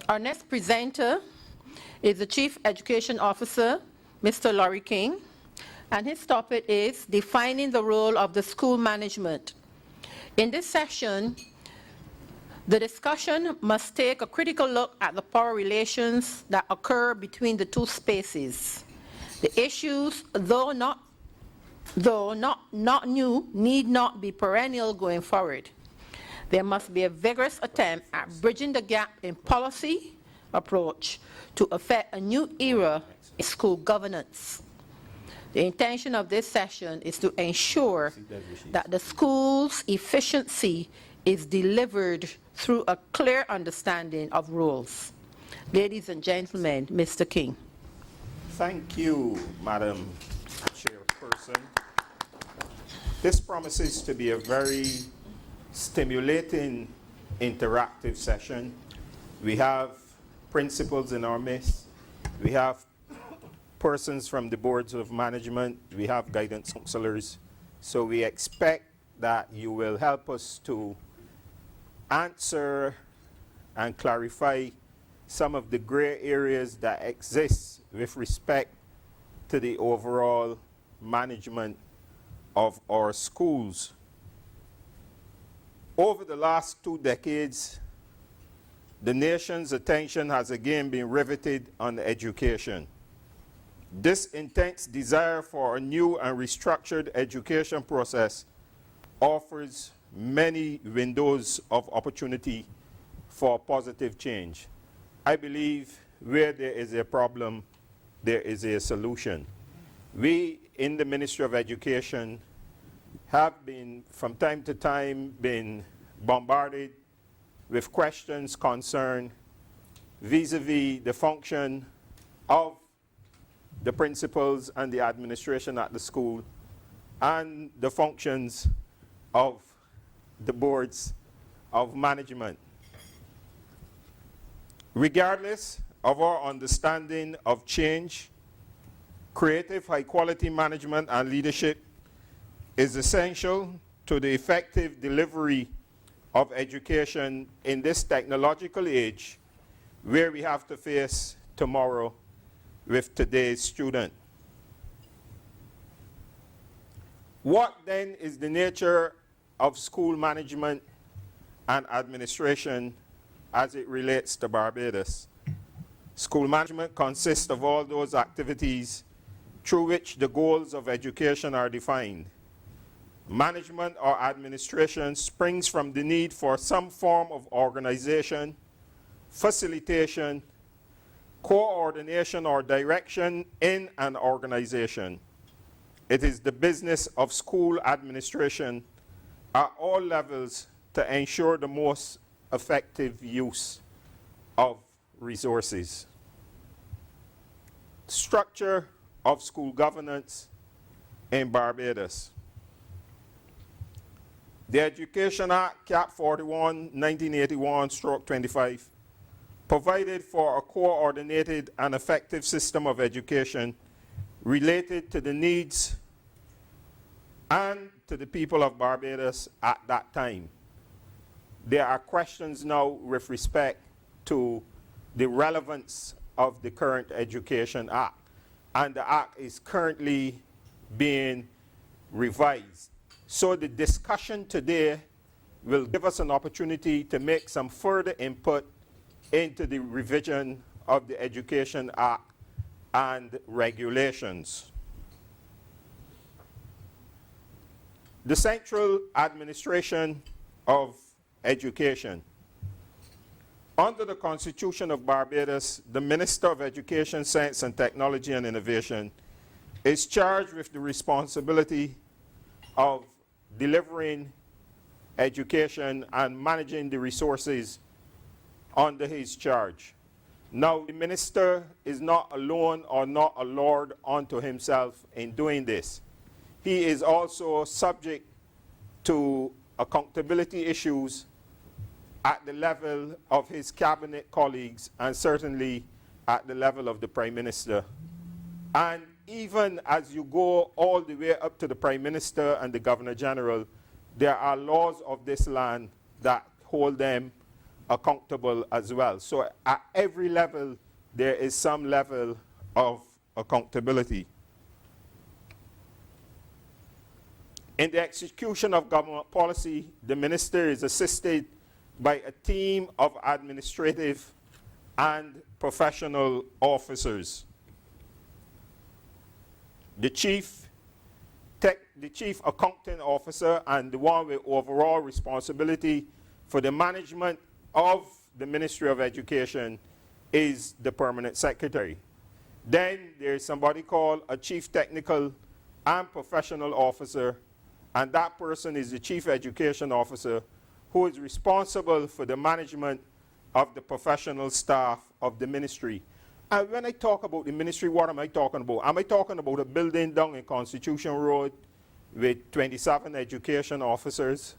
Our next presenter is the Chief Education Officer, Mr. Laurie King, and his topic is defining the role of the school management. In this session, the discussion must take a critical look at the power relations that occur between the two spaces. The issues, though not new, need not be perennial going forward. There must be a vigorous attempt at bridging the gap in policy approach to effect a new era in school governance. The intention of this session is to ensure that the school's efficiency is delivered through a clear understanding of roles. Ladies and gentlemen, Mr. King. Thank you, Madam Chairperson. This promises to be a very stimulating, interactive session. We have principals in our midst. We have persons from the boards of management. We have guidance counselors. So we expect that you will help us to answer and clarify some of the gray areas that exist with respect to the overall management of our schools. Over the last 2 decades, the nation's attention has again been riveted on education. This intense desire for a new and restructured education process offers many windows of opportunity for positive change. I believe where there is a problem, there is a solution. We in the Ministry of Education have been, from time to time, been bombarded with questions concerned vis-a-vis the function of the principals and the administration at the school and the functions of the boards of management. Regardless of our understanding of change, creative high-quality management and leadership is essential to the effective delivery of education in this technological age where we have to face tomorrow with today's student. What then is the nature of school management and administration as it relates to Barbados? School management consists of all those activities through which the goals of education are defined. Management or administration springs from the need for some form of organization, facilitation, coordination or direction in an organization. It is the business of school administration at all levels to ensure the most effective use of resources. Structure of school governance in Barbados. The Education Act, Cap 41, 1981/25, provided for a coordinated and effective system of education related to the needs and to the people of Barbados at that time. There are questions now with respect to the relevance of the current Education Act, and the Act is currently being revised. So the discussion today will give us an opportunity to make some further input into the revision of the Education Act and regulations. The central administration of education. Under the Constitution of Barbados, the Minister of Education, Science and Technology and Innovation is charged with the responsibility of delivering education and managing the resources under his charge. Now, the minister is not alone or not a lord unto himself in doing this. He is also subject to accountability issues at the level of his cabinet colleagues and certainly at the level of the Prime Minister. And even as you go all the way up to the Prime Minister and the Governor General, there are laws of this land that hold them accountable as well. So at every level, there is some level of accountability. In the execution of government policy, the minister is assisted by a team of administrative and professional officers. The chief accounting officer and the one with overall responsibility for the management of the Ministry of Education is the permanent secretary. Then there's somebody called a chief technical and professional officer, and that person is the chief education officer who is responsible for the management of the professional staff of the ministry. And when I talk about the ministry, what am I talking about? Am I talking about a building down in Constitution Road with 27 education officers?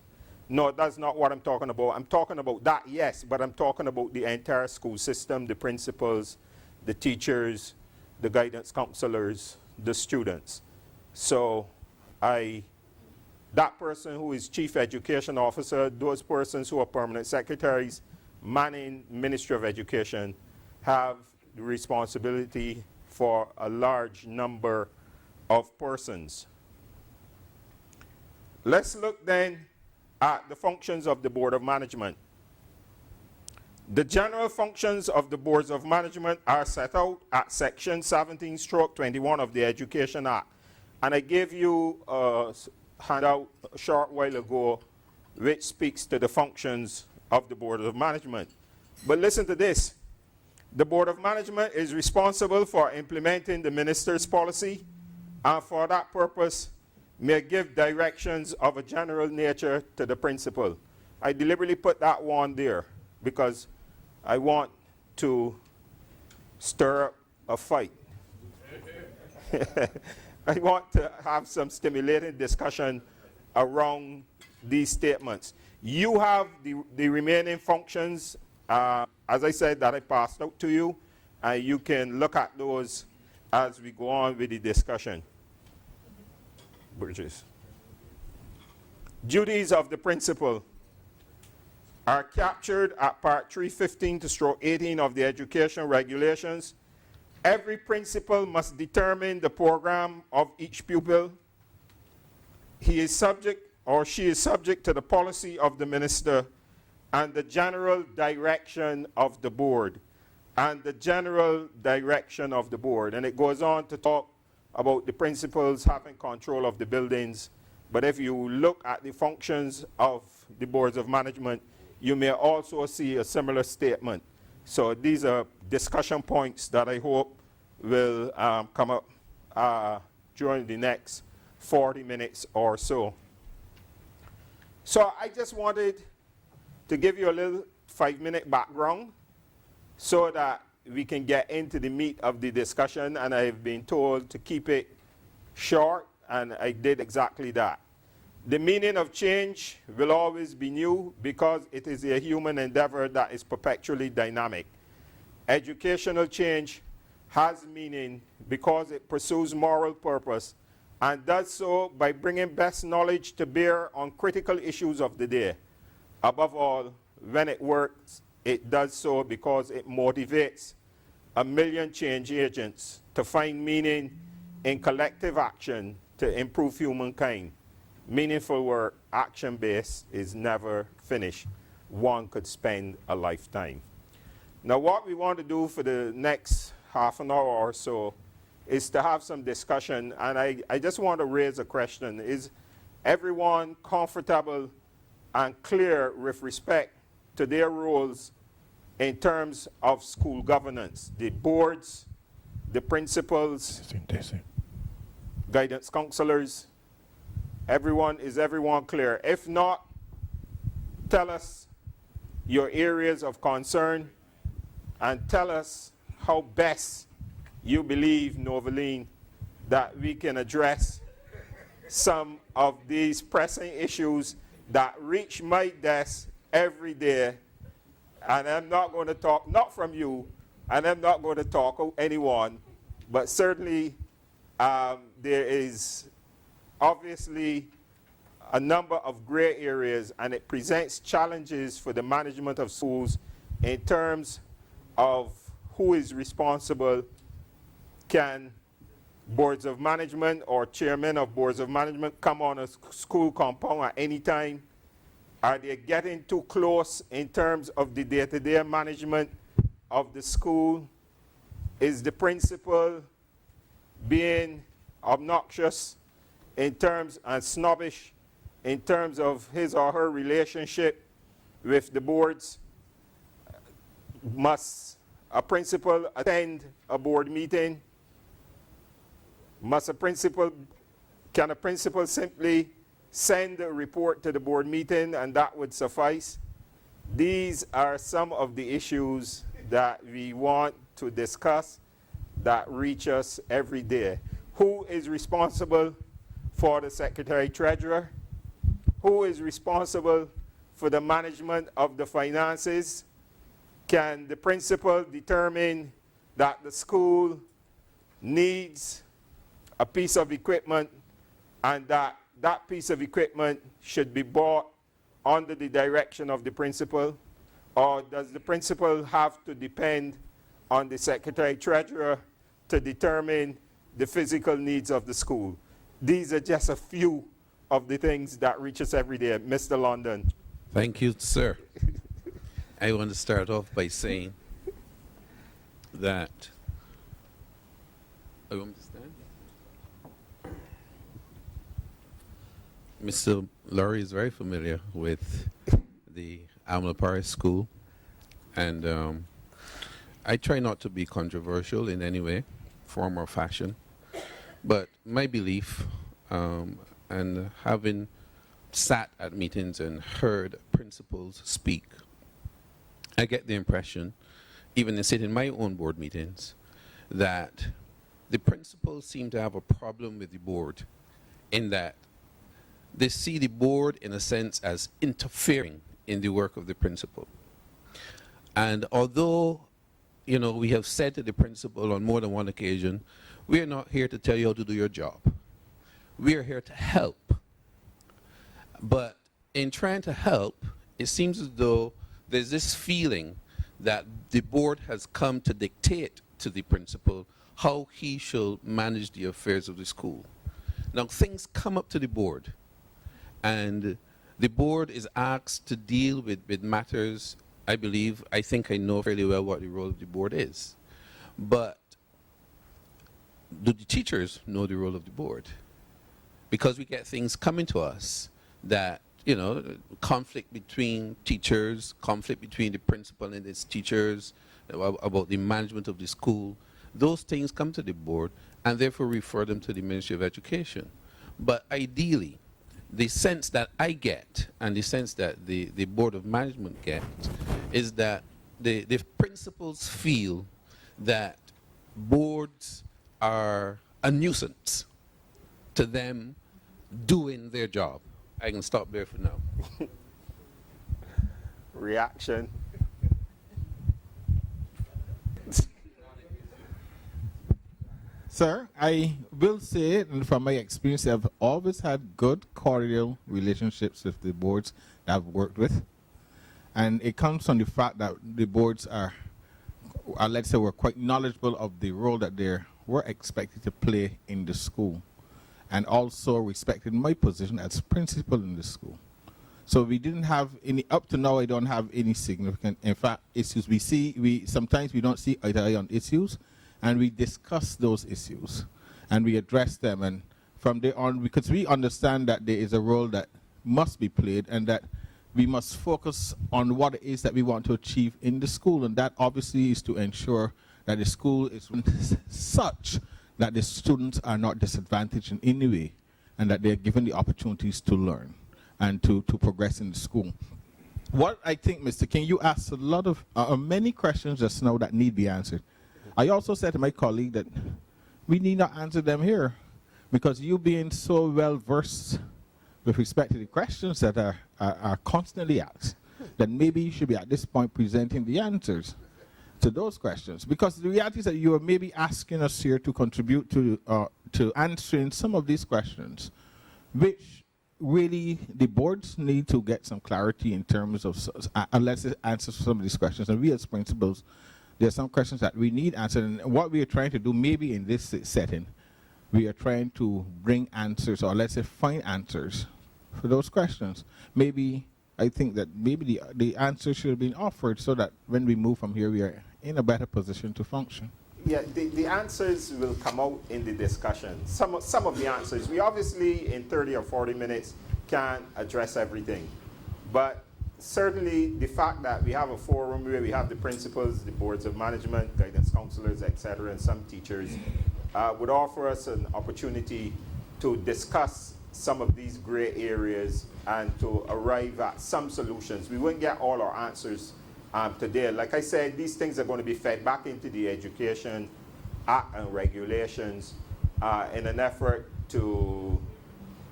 No, that's not what I'm talking about. I'm talking about that, yes, but I'm talking about the entire school system, the principals, the teachers, the guidance counselors, the students. So that person who is chief education officer, those persons who are permanent secretaries manning Ministry of Education have the responsibility for a large number of persons. Let's look then at the functions of the Board of Management. The general functions of the Boards of Management are set out at Section 17/21 of the Education Act. And I gave you a handout a short while ago which speaks to the functions of the Board of Management. But listen to this. The Board of Management is responsible for implementing the minister's policy, and for that purpose may give directions of a general nature to the principal. I deliberately put that one there because I want to stir up a fight. I want to have some stimulating discussion around these statements. You have the remaining functions, as I said, that I passed out to you, and you can look at those as we go on with the discussion. Bridges. Duties of the principal are captured at Part 315/18 of the Education Regulations. Every principal must determine the program of each pupil. He is subject or she is subject to the policy of the minister and the general direction of the board. And the general direction of the board. And it goes on to talk about the principals having control of the buildings. But if you look at the functions of the boards of management, you may also see a similar statement. So these are discussion points that I hope will come up during the next 40 minutes or so. So I just wanted to give you a little 5-minute background so that we can get into the meat of the discussion, and I've been told to keep it short, and I did exactly that. The meaning of change will always be new because it is a human endeavor that is perpetually dynamic. Educational change has meaning because it pursues moral purpose and does so by bringing best knowledge to bear on critical issues of the day. Above all, when it works, it does so because it motivates 1 million change agents to find meaning in collective action to improve humankind. Meaningful work, action-based, is never finished. One could spend a lifetime. Now, what we want to do for the next half an hour or so is to have some discussion, and I just want to raise a question. Is everyone comfortable and clear with respect to their roles in terms of school governance? The boards, the principals, guidance counselors, is everyone clear? If not, tell us your areas of concern and tell us how best you believe, Noveline, that we can address some of these pressing issues that reach my desk every day. And I'm not going to talk, not from you, and I'm not going to talk of anyone, but certainly there is obviously a number of gray areas, and it presents challenges for the management of schools in terms of who is responsible. Can boards of management or chairmen of boards of management come on a school compound at any time? Are they getting too close in terms of the day-to-day management of the school? Is the principal being obnoxious in terms and snobbish in terms of his or her relationship with the boards? Must a principal attend a board meeting? Can a principal simply send a report to the board meeting and that would suffice? These are some of the issues that we want to discuss that reach us every day. Who is responsible for the secretary-treasurer? Who is responsible for the management of the finances? Can the principal determine that the school needs a piece of equipment and that piece of equipment should be bought under the direction of the principal? Or does the principal have to depend on the secretary-treasurer to determine the physical needs of the school? These are just a few of the things that reach us every day. Mr. London. Thank you, sir. I want to start off by saying that I want to stand. Mr. Laurie is very familiar with the Amla Parish School, and I try not to be controversial in any way, form or fashion, but my belief, and having sat at meetings and heard principals speak, I get the impression, even in sitting in my own board meetings, that the principals seem to have a problem with the board in that they see the board, in a sense, as interfering in the work of the principal. And although, you know, we have said to the principal on more than one occasion, we are not here to tell you how to do your job. We are here to help. But in trying to help, it seems as though there's this feeling that the board has come to dictate to the principal how he shall manage the affairs of the school. Now, things come up to the board, and the board is asked to deal with matters. I think I know fairly well what the role of the board is. But do the teachers know the role of the board? Because we get things coming to us that, you know, conflict between teachers, conflict between the principal and its teachers, about the management of the school. Those things come to the board and therefore refer them to the Ministry of Education. But ideally, the sense that I get and the sense that the Board of Management gets is that the principals feel that boards are a nuisance to them doing their job. I can stop there for now. Reaction. Sir, I will say, and from my experience, I've always had good, cordial relationships with the boards that I've worked with. And it comes from the fact that the boards are let's say, were quite knowledgeable of the role that they were expected to play in the school, and also respected my position as principal in the school. So we didn't have any, up to now I don't have any significant, in fact, issues. Sometimes we don't see eye to eye on issues, and we discuss those issues, and we address them, and from there on, because we understand that there is a role that must be played, and that we must focus on what it is that we want to achieve in the school, and that obviously is to ensure that the school is such that the students are not disadvantaged in any way, and that they're given the opportunities to learn and to progress in the school. What I think, Mr. King, you asked a lot of many questions just now that need be answered. I also said to my colleague that we need not answer them here, because you being so well versed with respect to the questions that are constantly asked, that maybe you should be at this point presenting the answers to those questions. Because the reality is that you are maybe asking us here to contribute to answering some of these questions, which really, the boards need to get some clarity in terms of, unless it answers some of these questions. And we as principals, there are some questions that we need answered. And what we are trying to do, maybe in this setting, we are trying to bring answers, or let's say find answers for those questions. Maybe, I think that maybe the answer should have been offered so that when we move from here, we are in a better position to function. Yeah, the answers will come out in the discussion. Some of the answers, we obviously in 30 or 40 minutes can't address everything. But certainly the fact that we have a forum where we have the principals, the boards of management, guidance counselors, etc., and some teachers, would offer us an opportunity to discuss some of these gray areas and to arrive at some solutions. We wouldn't get all our answers today. Like I said, these things are going to be fed back into the Education Act and regulations in an effort to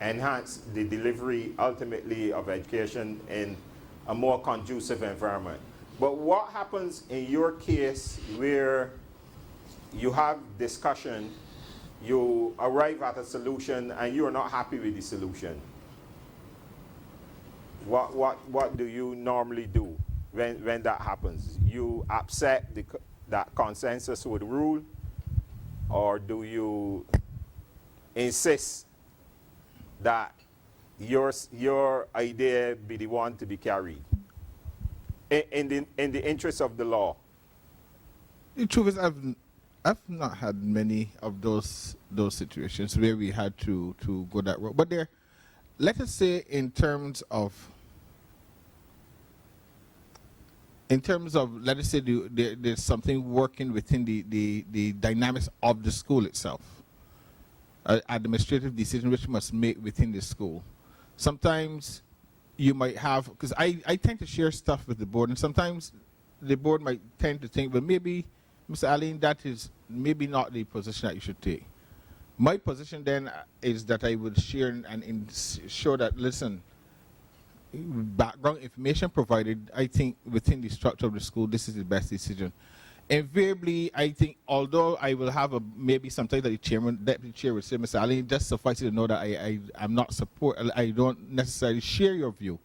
enhance the delivery, ultimately, of education in a more conducive environment. But what happens in your case where you have discussion, you arrive at a solution, and you are not happy with the solution? What do you normally do when that happens? You accept that consensus would rule, or do you insist that your idea be the one to be carried in the interest of the law? The truth is, I've not had many of those situations where we had to go that road. But there, let us say in terms of let us say there's something working within the dynamics of the school itself, administrative decision which must make within the school. Sometimes you might have, because I tend to share stuff with the board, and sometimes the board might tend to think, well, maybe, Mr. Allen, that is maybe not the position that you should take. My position then is that I would share and ensure that, listen, background information provided, I think within the structure of the school, this is the best decision. Invariably, I think, although I will have maybe sometimes that the deputy chair would say, Mr. Allen, just suffice it to know that I'm not I don't necessarily share your view.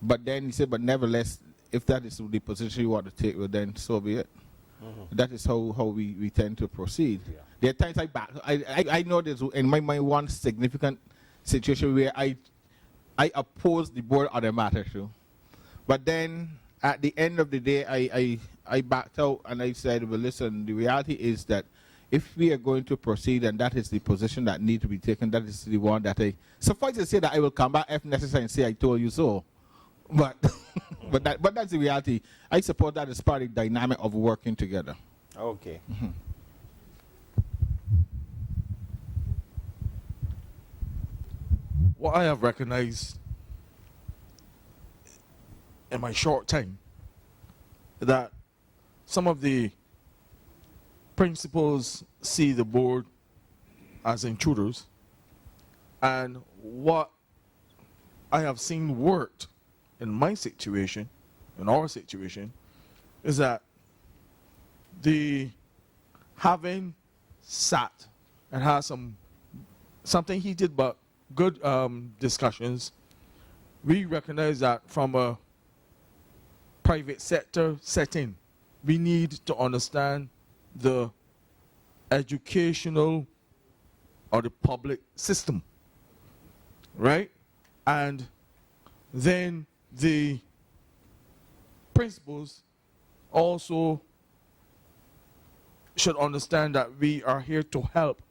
But then he said, but nevertheless, if that is the position you want to take, well, then so be it. Mm-hmm. That is how we tend to proceed. Yeah. There are times I know there's in my mind one significant situation where I oppose the board on a matter too. But then at the end of the day, I backed out and I said, well, listen, the reality is that if we are going to proceed and that is the position that needs to be taken, that is the one that suffice to say that I will come back if necessary and say I told you so. But but that's the reality. I support that as part of the dynamic of working together. Okay. Mm-hmm. What I have recognized in my short time that some of the principals see the board as intruders, and what I have seen worked in my situation, in our situation, is that having sat and had something heated but good discussions, we recognize that from a private sector setting, we need to understand the educational or the public system, right? And then the principals also should understand that we are here to help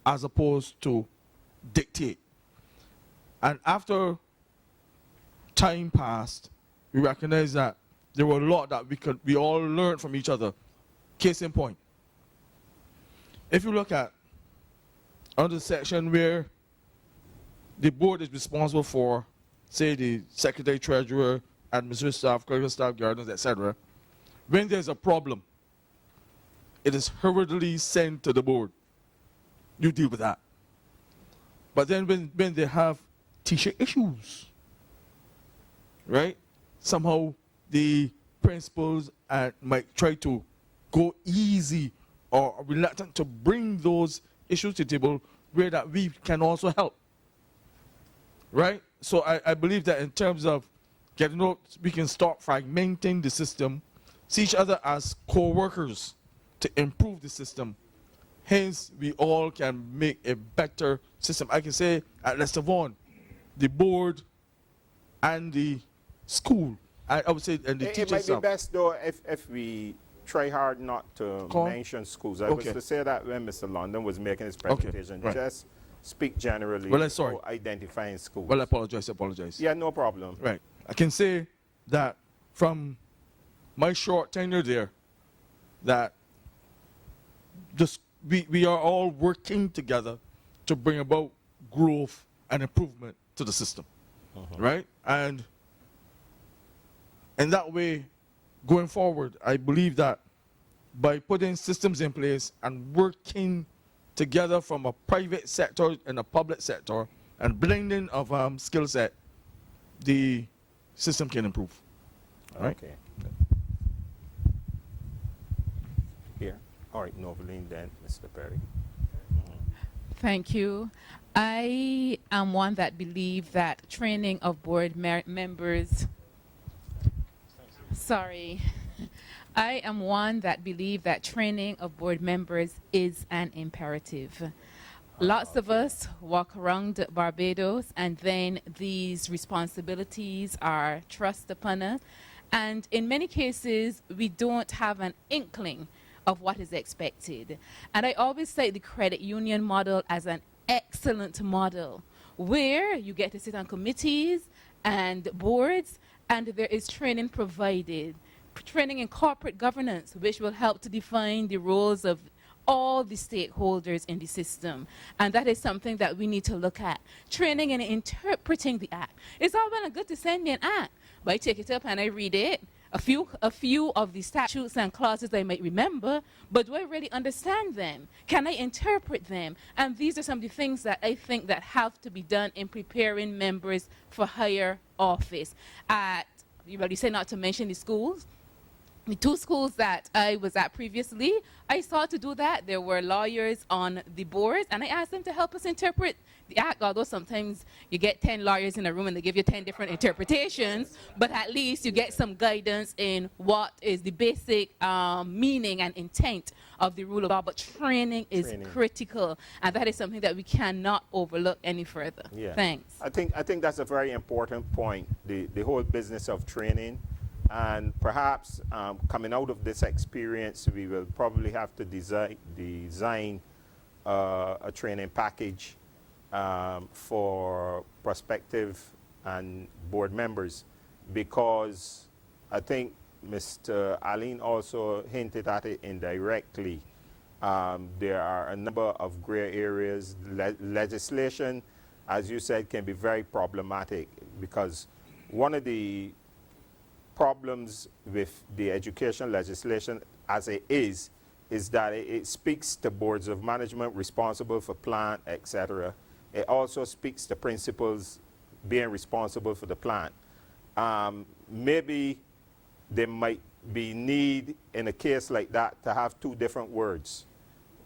as opposed to dictate. And after time passed, we recognize that there were a lot that we all learned from each other. Case in point, if you look at under the section where the board is responsible for, say, the secretary, treasurer, administrative staff, clerical staff, guardians, etc., when there's a problem, it is hurriedly sent to the board. You deal with that. But then when they have teacher issues, right, somehow the principals might try to go easy or reluctant to bring those issues to the table where that we can also help. right? So I believe that in terms of getting out, we can start fragmenting the system, see each other as co-workers to improve the system. Hence, we all can make a better system. I can say at Lester Vaughan, the board and the school, I would say, and the It teachers. might be best, though, if we try hard not to Call? mention schools. I Okay. was to say that when Mr. London was making his presentation, right. just speak generally Well, I'm sorry. for identifying schools. Well, I apologize. Yeah, no problem. Right. I can say that from my short tenure there, that just we are all working together to bring about growth and improvement to the system, right? And in that way, going forward, I believe that by putting systems in place and working together from a private sector and a public sector and blending of skill set, the system can improve. Right? Okay. Here. All right, Noveline, then Mr. Perry. Thank you. I am one that believe that training of board members. Sorry. I am one that believe that training of board members is an imperative. Lots of us walk around Barbados and then these responsibilities are thrust upon us. And in many cases, we don't have an inkling of what is expected. And I always cite the credit union model as an excellent model where you get to sit on committees and boards and there is training provided. Training in corporate governance, which will help to define the roles of all the stakeholders in the system. And that is something that we need to look at. Training in interpreting the act. It's all well and good to send me an act, but I take it up and I read it. A few of the statutes and clauses I might remember, but do I really understand them? Can I interpret them? And these are some of the things that I think that have to be done in preparing members for higher office. You say not to mention the schools. The two schools that I was at previously, I saw to do that. There were lawyers on the boards, and I asked them to help us interpret the act, although sometimes you get 10 lawyers in a room and they give you 10 different interpretations, but at least you get some guidance in what is the basic meaning and intent of the rule of law. But training is critical, and that is something that we cannot overlook any further. Yeah. Thanks. I think that's a very important point, the whole business of training. And perhaps coming out of this experience, we will probably have to design a training package for prospective and board members, because I think Mr. Aline also hinted at it indirectly. There are a number of gray areas. Legislation, as you said, can be very problematic, because one of the problems with the education legislation as it is that it speaks to boards of management responsible for plant, etc. It also speaks to principals being responsible for the plant. Maybe there might be need in a case like that to have two different words.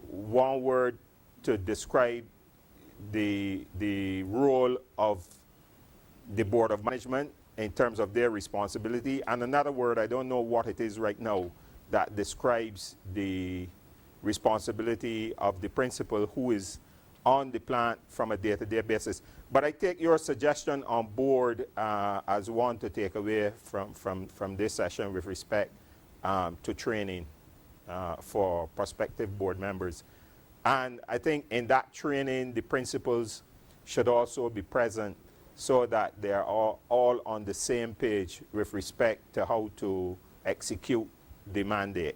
One word to describe the role of the board of management in terms of their responsibility, and another word, I don't know what it is right now, that describes the responsibility of the principal who is on the plant from a day-to-day basis. But I take your suggestion on board as one to take away from this session with respect to training for prospective board members. And I think in that training, the principals should also be present, so that they are all on the same page with respect to how to execute the mandate.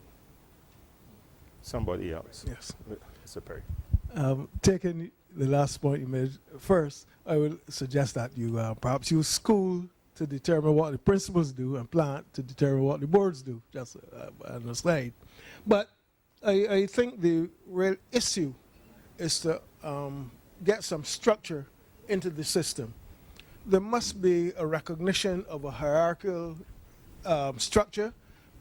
Somebody else. Yes. Mr. Perry. Taking the last point you made first, I will suggest that you perhaps use school to determine what the principals do and plant to determine what the boards do, just on the slide. But I think the real issue is to get some structure into the system. There must be a recognition of a hierarchical structure,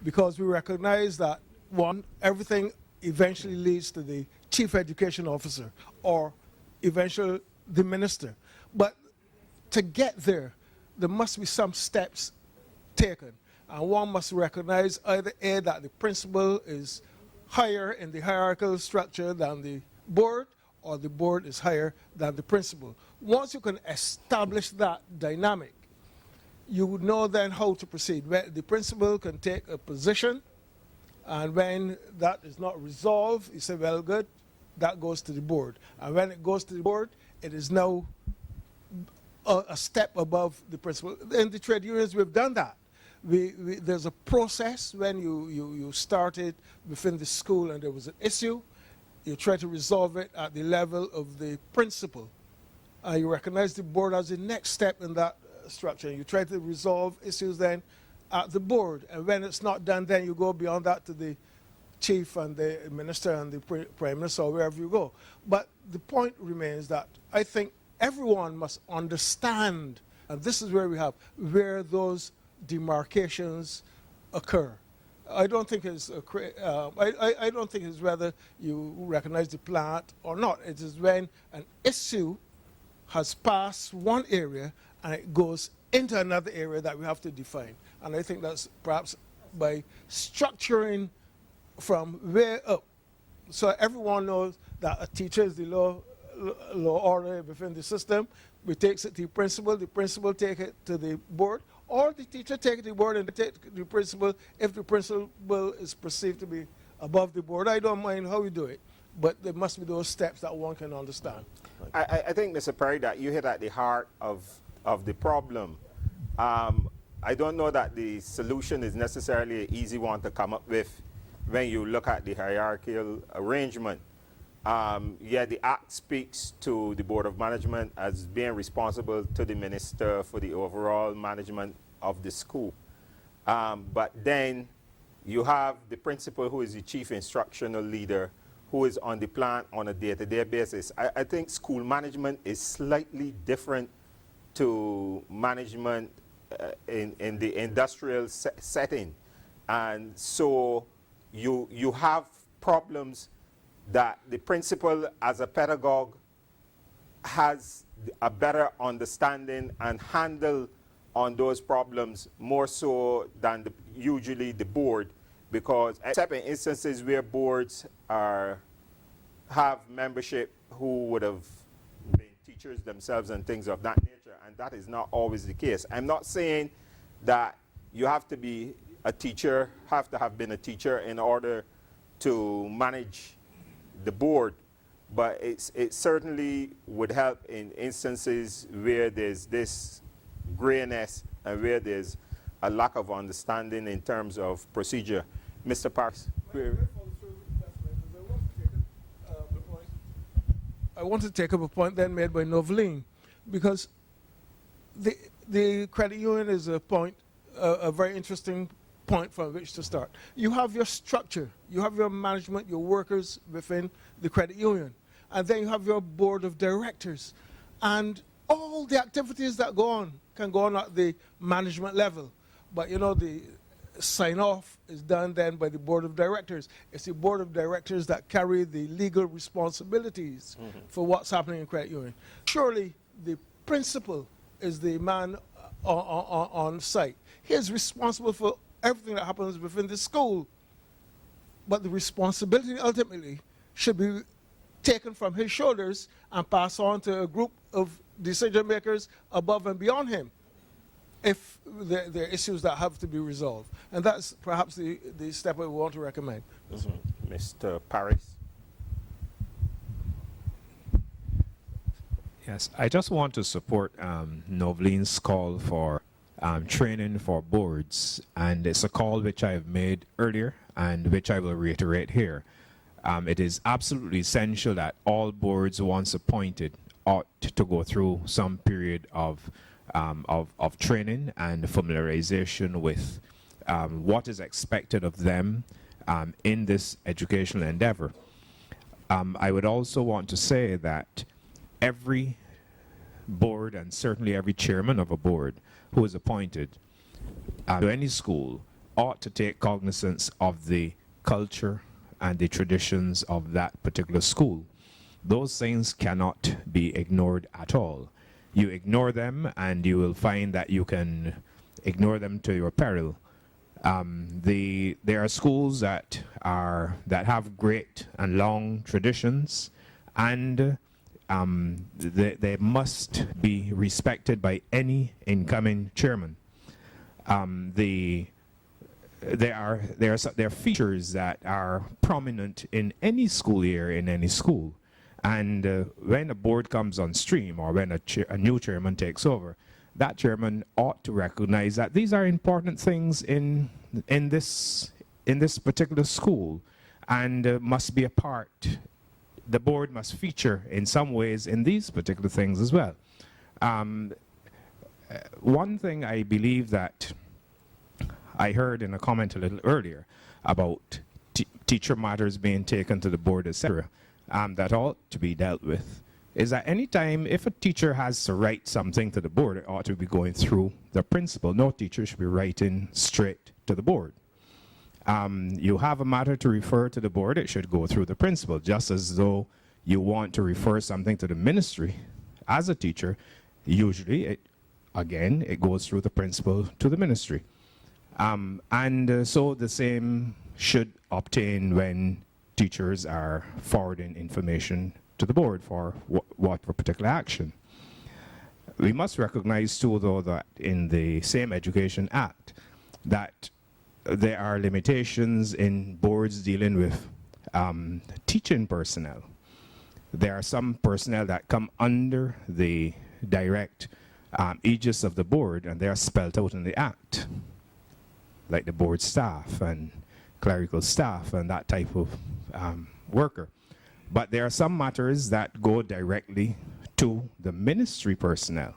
because we recognize that, one, everything eventually leads to the chief education officer or eventually the minister. But to get there, there must be some steps taken. And one must recognize either A, that the principal is higher in the hierarchical structure than the board, or the board is higher than the principal. Once you can establish that dynamic, you would know then how to proceed. The principal can take a position, and when that is not resolved, you say, well, good, that goes to the board. And when it goes to the board, it is now a step above the principal. In the trade unions, we've done that. There's a process when you started within the school and there was an issue. You try to resolve it at the level of the principal. You recognize the board as the next step in that structure. You try to resolve issues then at the board. And when it's not done, then you go beyond that to the chief and the minister and the prime minister, or wherever you go. But the point remains that I think everyone must understand, and this is where we have, where those demarcations occur. I don't think it's I don't think it's whether you recognize the plant or not. It is when an issue has passed one area and it goes into another area that we have to define. And I think that's perhaps by structuring from way up, so everyone knows that a teacher is the law order within the system. We take it to the principal take it to the board, or the teacher take it to the board and take it to the principal if the principal is perceived to be above the board. I don't mind how we do it, but there must be those steps that one can understand. I think, Mr. Perry, that you hit at the heart of the problem. I don't know that the solution is necessarily an easy one to come up with when you look at the hierarchical arrangement. Yeah, the Act speaks to the Board of Management as being responsible to the minister for the overall management of the school. But then you have the principal, who is the chief instructional leader, who is on the plant on a day-to-day basis. I think school management is slightly different to management in the industrial setting. And so you have problems that the principal as a pedagogue has a better understanding and handle on those problems more so than usually the board, because except in instances where boards have membership who would have been teachers themselves and things of that nature, and that is not always the case. I'm not saying that you have to be a teacher, have to have been a teacher in order to manage the board, but it certainly would help in instances where there's this grayness and where there's a lack of understanding in terms of procedure. Mr. Parks. I want to take up a point then made by Noveline, because the credit union is a very interesting point from which to start. You have your structure, you have your management, your workers within the credit union, and then you have your board of directors. And all the activities that go on can go on at the management level. But you know, the sign-off is done then by the board of directors. It's the board of directors that carry the legal responsibilities for what's happening in credit union. Surely the principal is the man on site. He is responsible for everything that happens within the school. But the responsibility ultimately should be taken from his shoulders and passed on to a group of decision makers above and beyond him, if there are issues that have to be resolved. And that's perhaps the step I want to recommend. Mr. Paris. Yes, I just want to support Noveline's call for training for boards, and it's a call which I've made earlier and which I will reiterate here. It is absolutely essential that all boards once appointed ought to go through some period of training and familiarization with what is expected of them in this educational endeavor. I would also want to say that every board, and certainly every chairman of a board who is appointed to any school, ought to take cognizance of the culture and the traditions of that particular school. Those things cannot be ignored at all. you ignore them, and you will find that you can ignore them to your peril. There are schools that have great and long traditions, and they must be respected by any incoming chairman. There are features that are prominent in any school year in any school, and when a board comes on stream, or when a new chairman takes over, that chairman ought to recognize that these are important things in this particular school, and must be a part. The board must feature in some ways in these particular things as well. One thing I believe that I heard in a comment a little earlier about teacher matters being taken to the board, etc., that ought to be dealt with, is that anytime if a teacher has to write something to the board, it ought to be going through the principal. No teacher should be writing straight to the board. You have a matter to refer to the board, it should go through the principal, just as though you want to refer something to the ministry. As a teacher, usually, it goes through the principal to the ministry. So the same should obtain when teachers are forwarding information to the board for what particular action. We must recognize too, though, that in the same Education Act, that there are limitations in boards dealing with teaching personnel. There are some personnel that come under the direct aegis of the board, and they are spelled out in the Act, like the board staff and clerical staff and that type of worker. But there are some matters that go directly to the ministry personnel,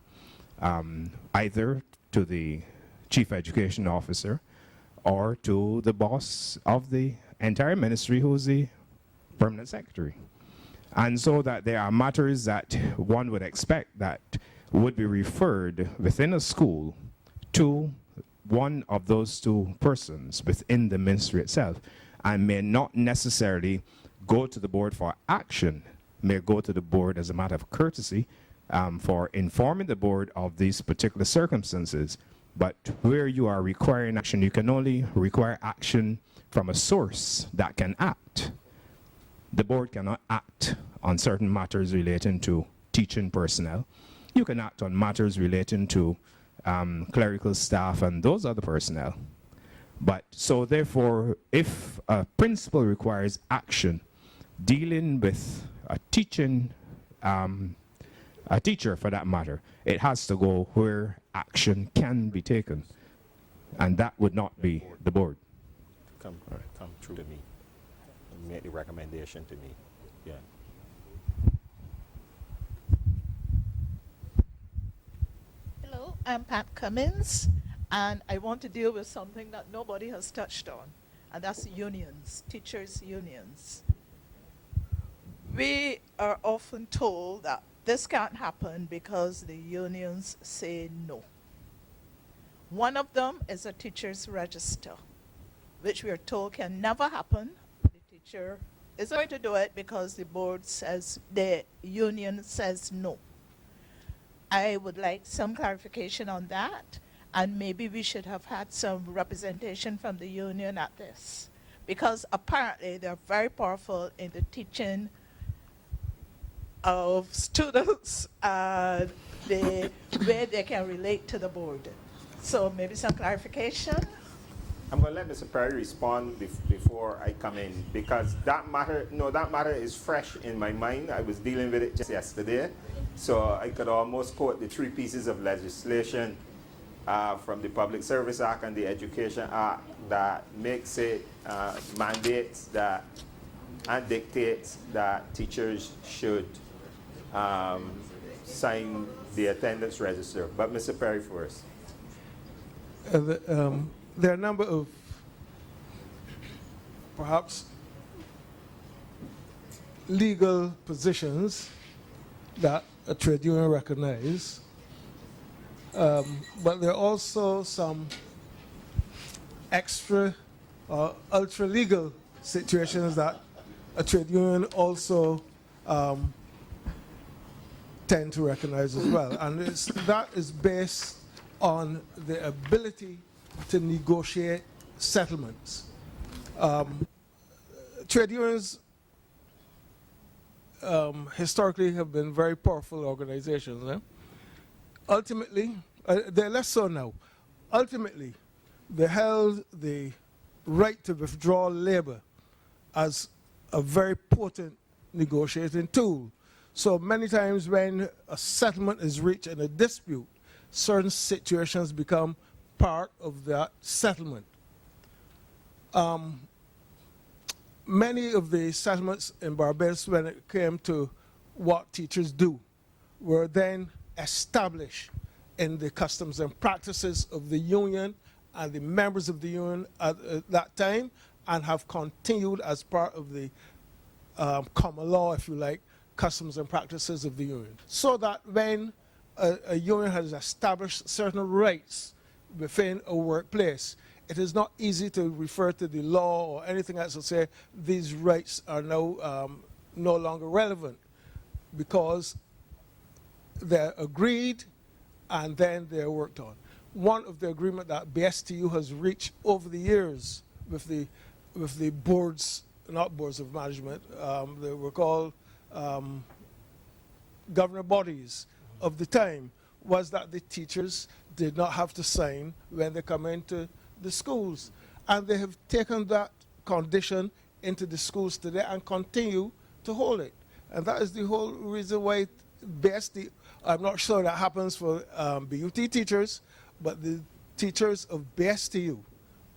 either to the chief education officer or to the boss of the entire ministry, who's the permanent secretary. And so that there are matters that one would expect that would be referred within a school to one of those two persons within the ministry itself, and may not necessarily go to the board for action, may go to the board as a matter of courtesy for informing the board of these particular circumstances. But where you are requiring action, you can only require action from a source that can act. The board cannot act on certain matters relating to teaching personnel. You can act on matters relating to clerical staff and those other personnel. But so therefore, if a principal requires action dealing with a teacher for that matter, it has to go where action can be taken, and that would not be the board. Come through to me. Make the recommendation to me. Yeah. Hello, I'm Pat Cummins, and I want to deal with something that nobody has touched on, and that's unions, teachers' unions. We are often told that this can't happen because the unions say no. One of them is a teacher's register, which we are told can never happen. The teacher is going to do it because the board says, the union says no. I would like some clarification on that, and maybe we should have had some representation from the union at this, because apparently they're very powerful in the teaching of students and the way they can relate to the board. So maybe some clarification. I'm going to let Mr. Perry respond before I come in, because that matter is fresh in my mind. I was dealing with it just yesterday, so I could almost quote the three pieces of legislation from the Public Service Act and the Education Act that makes it mandates that and dictates that teachers should sign the attendance register. But Mr. Perry first. There are a number of perhaps legal positions that a trade union recognizes, but there are also some extra or ultra legal situations that a trade union also tend to recognize as well. And that is based on the ability to negotiate settlements. Trade unions historically have been very powerful organizations. Ultimately, they're less so now. Ultimately, they held the right to withdraw labor as a very potent negotiating tool. So many times when a settlement is reached in a dispute, certain situations become part of that settlement. Many of the settlements in Barbados, when it came to what teachers do, were then established in the customs and practices of the union and the members of the union at that time, and have continued as part of the common law, if you like, customs and practices of the union. So that when a union has established certain rights within a workplace, it is not easy to refer to the law or anything else and say these rights are now no longer relevant, because they're agreed and then they're worked on. One of the agreement that BSTU has reached over the years with the boards, not boards of management, they were called governing bodies of the time, was that the teachers did not have to sign when they come into the schools. And they have taken that condition into the schools today and continue to hold it. And that is the whole reason why BST, I'm not sure that happens for BUT teachers, but the teachers of BSTU,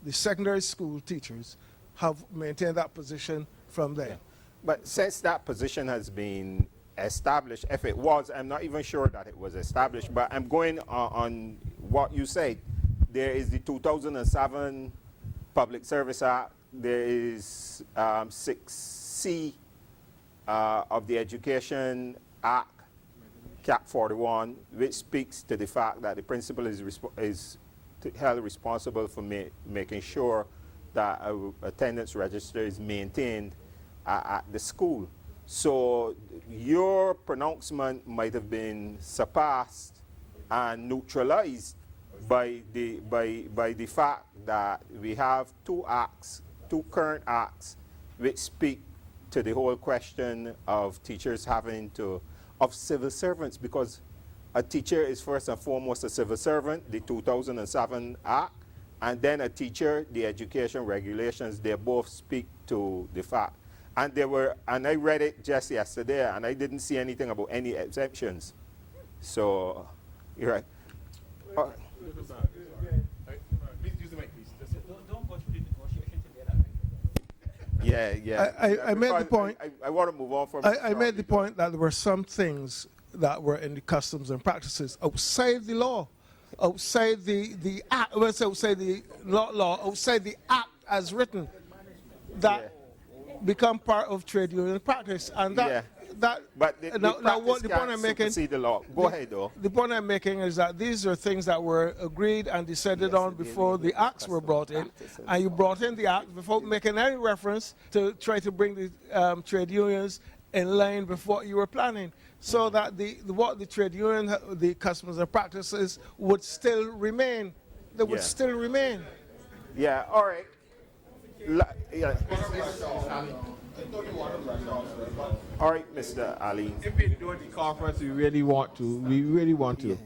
the secondary school teachers, have maintained that position from there. Yeah. But since that position has been established, if it was, I'm not even sure that it was established, but I'm going on what you said. There is the 2007 Public Service Act. There is 6C of the Education Act, Cap 41, which speaks to the fact that the principal is held responsible for making sure that attendance register is maintained at the school. So your pronouncement might have been surpassed and neutralized by the fact that we have two current acts which speak to the whole question of teachers of civil servants, because a teacher is first and foremost a civil servant, the 2007 Act, and then a teacher, the education regulations, they both speak to the fact. And I read it just yesterday, and I didn't see anything about any exemptions. So, you're right. Yeah. I made the point. I want to move on from. I made the point that there were some things that were in the customs and practices outside the law, outside the act. Let's say outside the law, outside the act as written, that become part of trade union practice, and that. But now what the point I'm making? The law. Go ahead, though. The point I'm making is that these are things that were agreed and decided on before the acts were brought in, and you brought in the act without making any reference to try to bring the trade unions in line with what you were planning, so that what the trade union, the customs and practices would still remain. They would still remain. Yeah. All right. All right, Mr. Ali. If we do the conference, we really want to. Yeah.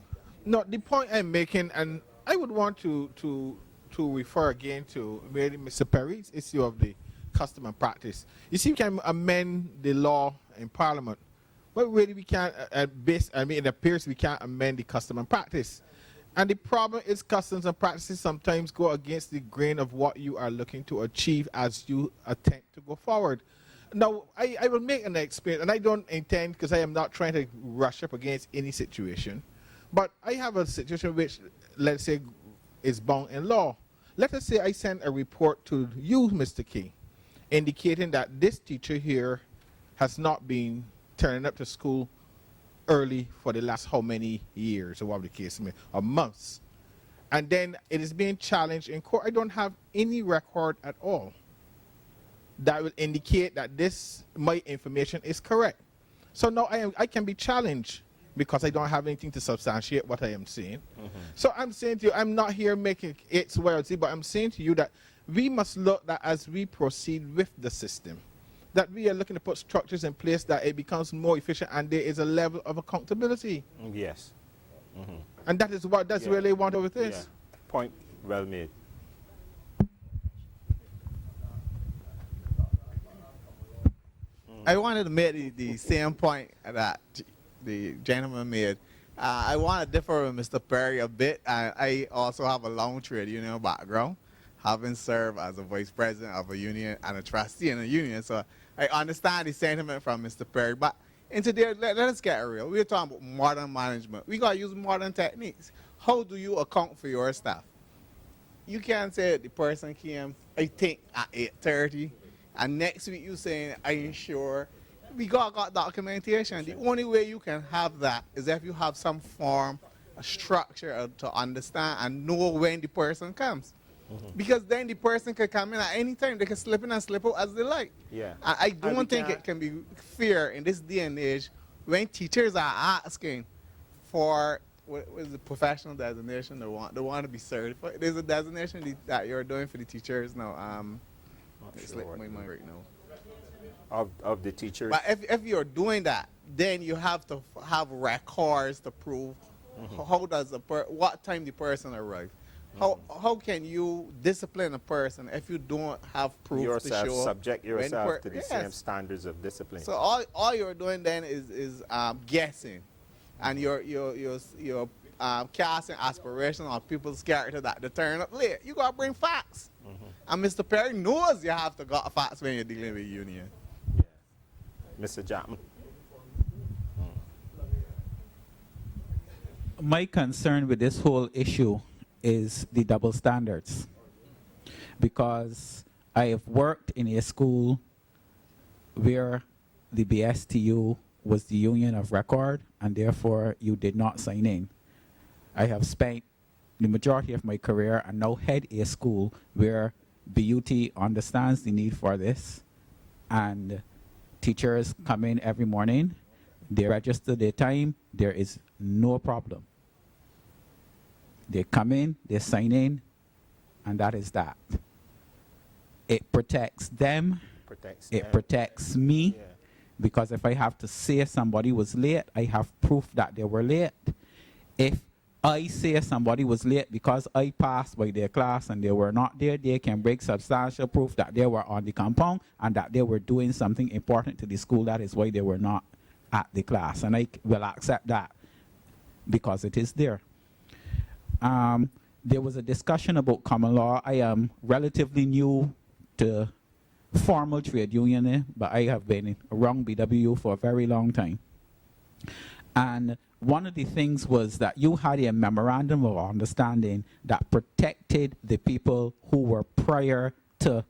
No, the point I'm making, and I would want to refer again to really Mr. Perry's issue of the custom and practice. You see, we can amend the law in Parliament, but really we can't. It appears we can't amend the custom and practice. And the problem is customs and practices sometimes go against the grain of what you are looking to achieve as you attempt to go forward. Now, I will make an experience, and I don't intend, because I am not trying to rush up against any situation, but I have a situation which, let's say, is bound in law. Let us say I send a report to you, Mr. Key, indicating that this teacher here has not been turning up to school early for the last how many years, or whatever the case may be, or months. And then it is being challenged in court. I don't have any record at all that will indicate that my information is correct. So now I can be challenged because I don't have anything to substantiate what I am saying. So I'm saying to you, I'm not here making X, Y, or Z, but I'm saying to you that we must look that as we proceed with the system, that we are looking to put structures in place that it becomes more efficient and there is a level of accountability. Yes. And that is what that's really what with this. Yeah. Point well made. I wanted to make the same point that the gentleman made. I want to differ with Mr. Perry a bit. I also have a long trade union background, having served as a vice president of a union and a trustee in a union. So I understand the sentiment from Mr. Perry. But into there, let us get real. We're talking about modern management. We got to use modern techniques. How do you account for your staff? You can't say the person came, I think, at 8:30. And next week you saying, I ain't sure. We got documentation. The only way you can have that is if you have some form, a structure to understand and know when the person comes. Because then the person can come in at any time. They can slip in and slip out as they like. Yeah. I don't think it can be fair in this day and age when teachers are asking for what is the professional designation they want to be certified. There's a designation that you're doing for the teachers now. It's like my mind right now. Of the teachers. But if you're doing that, then you have to have records to prove how does what time the person arrived. How can you discipline a person if you don't have proof to show? Subject yourself to the same standards of discipline. So all you're doing then is guessing, and you're casting aspiration on people's character that they turn up late. You gotta bring facts. And Mr. Perry knows you have to got facts when you're dealing with a union. Yeah. Mr. Jackman. My concern with this whole issue is the double standards. Because I have worked in a school where the BSTU was the union of record, and therefore you did not sign in. I have spent the majority of my career and now head a school where BUT understands the need for this, and teachers come in every morning, they register their time, there is no problem. They come in, they sign in, and that is that. It protects them, it protects me, because if I have to say somebody was late, I have proof that they were late. If I say somebody was late because I passed by their class and they were not there, they can bring substantial proof that they were on the compound and that they were doing something important to the school. That is why they were not at the class. And I will accept that because it is there. There was a discussion about common law. I am relatively new to formal trade union, but I have been around BWU for a very long time. And one of the things was that you had a memorandum of understanding that protected the people who were prior to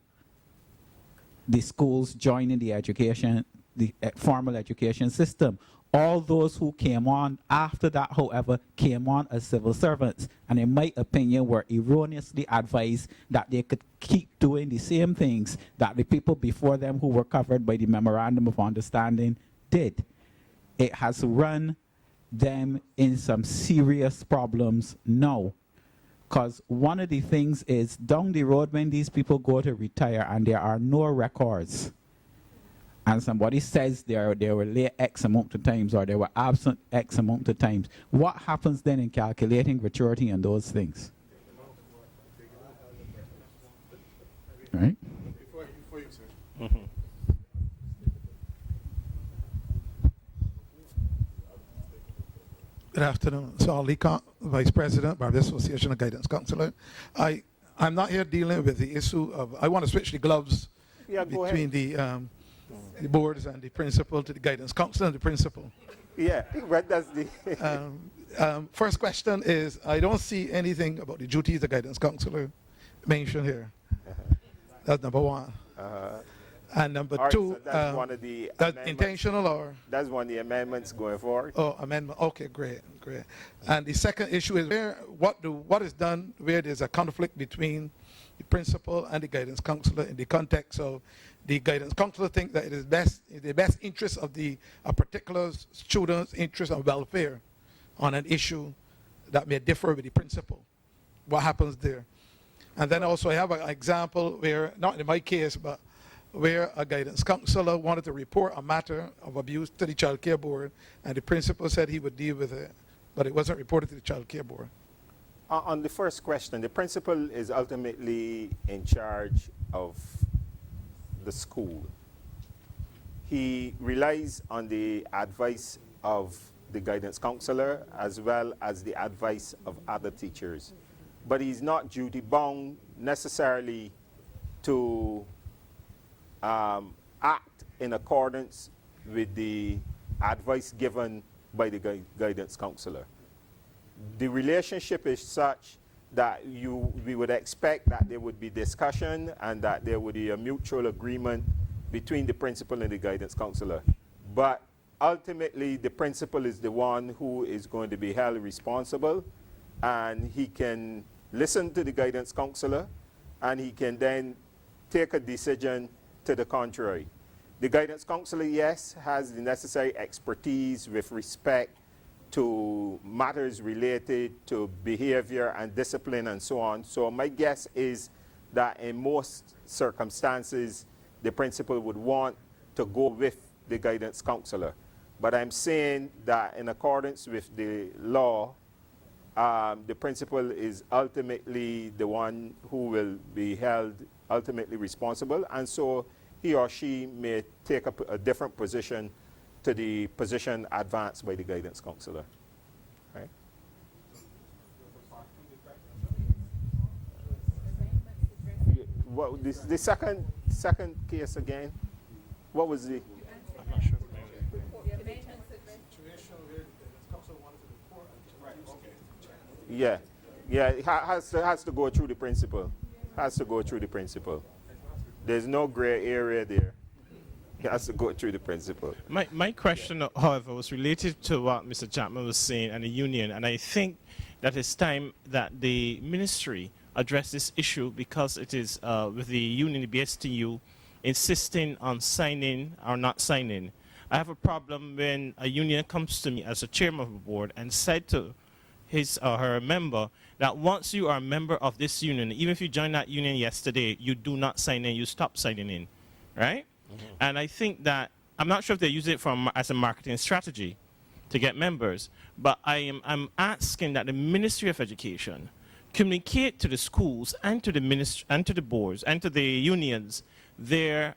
the schools joining the education, the formal education system. All those who came on after that, however, came on as civil servants, and in my opinion were erroneously advised that they could keep doing the same things that the people before them who were covered by the memorandum of understanding did. It has run them in some serious problems now. Because one of the things is down the road when these people go to retire and there are no records, and somebody says they were late X amount of times or they were absent X amount of times, what happens then in calculating gratuity and those things? Right? Before you, sir. Good afternoon. Saul Leacock, Vice President, Barbados Association of Guidance Counselor. I'm not here dealing with the issue of, I want to switch the gloves between the boards and the principal to the guidance counselor and the principal. Yeah, but that's the... First question is, I don't see anything about the duties of the guidance counselor mentioned here. That's number one. And number two, so that's one of the that's intentional or? That's one of the amendments going forward. Oh, amendment. Okay, great. And the second issue is what is done where there's a conflict between the principal and the guidance counselor in the context of the guidance counselor think that it is best in the best interest of a particular student's interest and welfare on an issue that may differ with the principal. What happens there? And then also I have an example where, not in my case, but where a guidance counselor wanted to report a matter of abuse to the child care board, and the principal said he would deal with it, but it wasn't reported to the child care board. On the first question, the principal is ultimately in charge of the school. He relies on the advice of the guidance counselor as well as the advice of other teachers. But he's not duty bound necessarily to act in accordance with the advice given by the guidance counselor. The relationship is such that we would expect that there would be discussion and that there would be a mutual agreement between the principal and the guidance counselor. But ultimately, the principal is the one who is going to be held responsible, and he can listen to the guidance counselor, and he can then take a decision to the contrary. The guidance counselor, yes, has the necessary expertise with respect to matters related to behavior and discipline and so on. So my guess is that in most circumstances, the principal would want to go with the guidance counselor. But I'm saying that in accordance with the law, the principal is ultimately the one who will be held ultimately responsible, and so he or she may take up a different position to the position advanced by the guidance counselor. Right? What the second case again? What was the? I'm not sure. Yeah, it has to go through the principal. Has to go through the principal. There's no gray area there. It has to go through the principal. My question, however, was related to what Mr. Chapman was saying and the union, and I think that it's time that the ministry address this issue, because it is with the union, the BSTU, insisting on signing or not signing. I have a problem when a union comes to me as a chairman of the board and said to his or her member that once you are a member of this union, even if you joined that union yesterday, you do not sign in, you stop signing in, right? Mm-hmm. And I think that, I'm not sure if they use it as a marketing strategy to get members, but I'm asking that the Ministry of Education communicate to the schools and to the and to the boards and to the unions their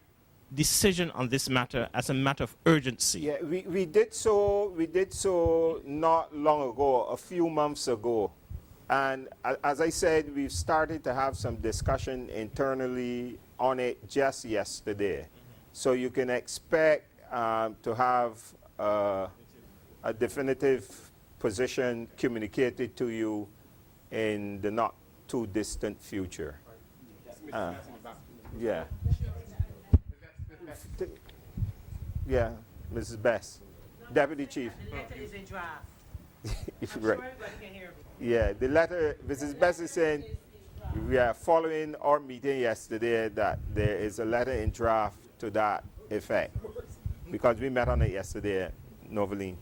decision on this matter as a matter of urgency. Yeah, we did so not long ago, a few months ago. And as I said, we've started to have some discussion internally on it just yesterday. So you can expect to have a definitive position communicated to you in the not too distant future. Yeah. Yeah, Mrs. Best. Deputy Chief. The letter is in draft. Right. Sure everybody can hear me. Yeah, the letter, Mrs. Best is saying, we are following our meeting yesterday that there is a letter in draft to that effect. Because we met on it yesterday, Noveline.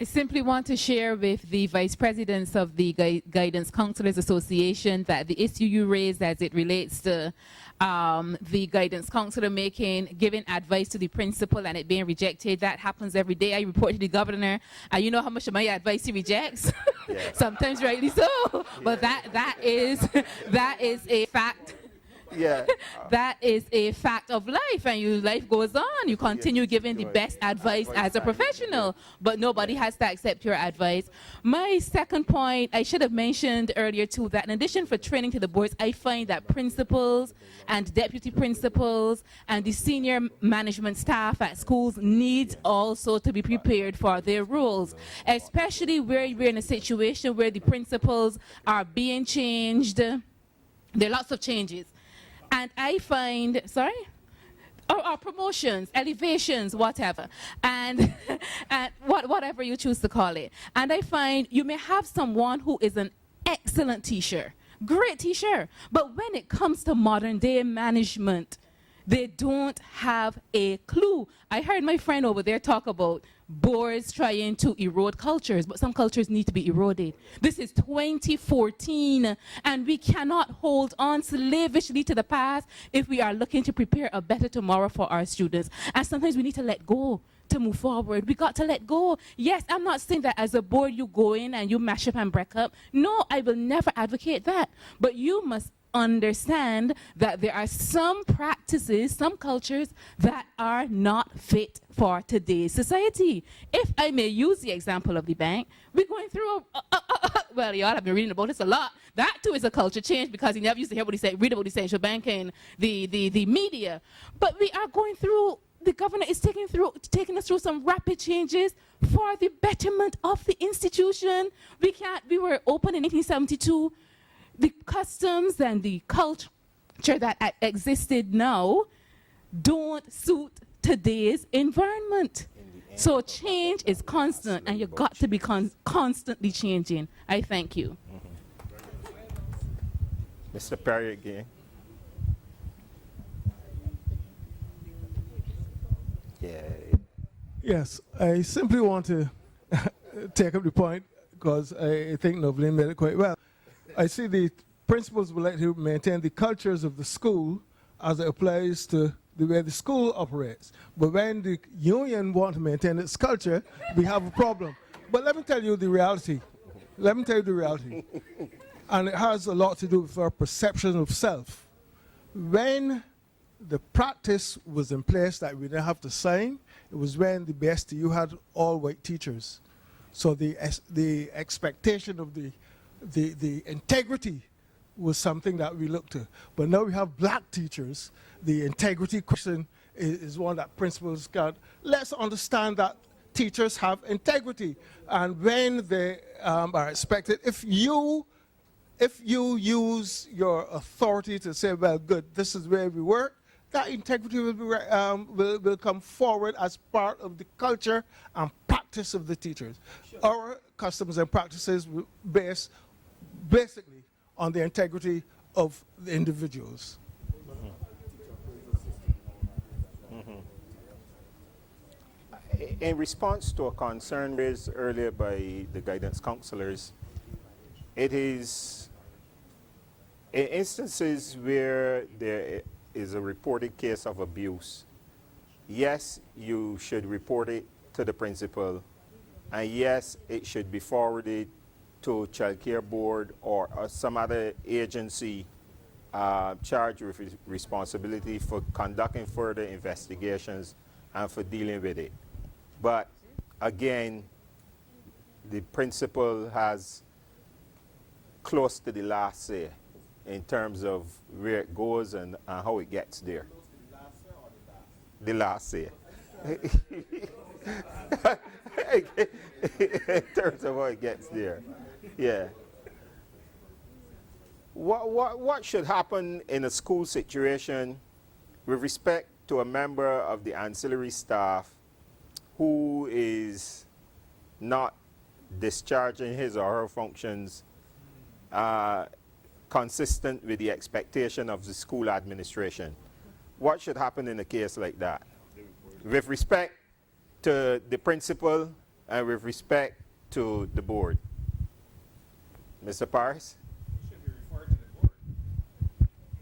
I simply want to share with the vice presidents of the Guidance Counselors Association that the issue you raised as it relates to the guidance counselor giving advice to the principal and it being rejected, that happens every day. I report to the governor, and you know how much of my advice he rejects. Yeah. Sometimes rightly so, yeah. But that is a fact. Yeah. That is a fact of life, and life goes on. You continue giving the best advice as a professional, but nobody has to accept your advice. My second point, I should have mentioned earlier too, that in addition for training to the boards, I find that principals and deputy principals and the senior management staff at schools need also to be prepared for their roles, especially where we're in a situation where the principals are being changed. There are lots of changes. And I find, or promotions, elevations, whatever, and whatever you choose to call it. And I find you may have someone who is an excellent teacher, great teacher, but when it comes to modern day management, They don't have a clue. I heard my friend over there talk about boards trying to erode cultures, but some cultures need to be eroded. This is 2014, and we cannot hold on slavishly to the past if we are looking to prepare a better tomorrow for our students. And sometimes we need to let go to move forward. We got to let go. Yes, I'm not saying that as a board you go in and you mash up and break up. No, I will never advocate that. But you must understand that there are some practices, some cultures that are not fit for today's society. If I may use the example of the bank, we're going through well, y'all have been reading about this a lot. That too is a culture change, because you never used to hear what he said, read about the central bank and the media. But we are going through, the governor is taking us through some rapid changes for the betterment of the institution. We were open in 1872. The customs and the culture that existed now don't suit today's environment. So change is constant, and you've got to be constantly changing. I thank you. Mr. Perry again. Yeah. Yes, I simply want to take up the point, because I think Noveline made it quite well. I see the principals would like to maintain the cultures of the school as it applies to the way the school operates. But when the union want to maintain its culture, we have a problem. But let me tell you the reality. Let me tell you the reality. And it has a lot to do with our perception of self. When the practice was in place that we didn't have to sign, it was when the BSTU had all white teachers. So the expectation of the integrity was something that we looked to. But now we have black teachers. The integrity question is one that principals got. Let's understand that teachers have integrity. And when they are expected, if you use your authority to say, well, good, this is where we work, that integrity will come forward as part of the culture and practice of the teachers. Sure. Our customs and practices based basically on the integrity of the individuals. In response to a concern raised earlier by the guidance counselors, it is in instances where there is a reported case of abuse, yes, you should report it to the principal, and yes, it should be forwarded to Child Care Board or some other agency charged with responsibility for conducting further investigations and for dealing with it. But again, the principal has close to the last say in terms of where it goes and how it gets there. The last say. In terms of how it gets there. Yeah. What should happen in a school situation with respect to a member of the ancillary staff who is not discharging his or her functions consistent with the expectation of the school administration? What should happen in a case like that? With respect to the principal and with respect to the board. Mr. Paris? It should be referred to the board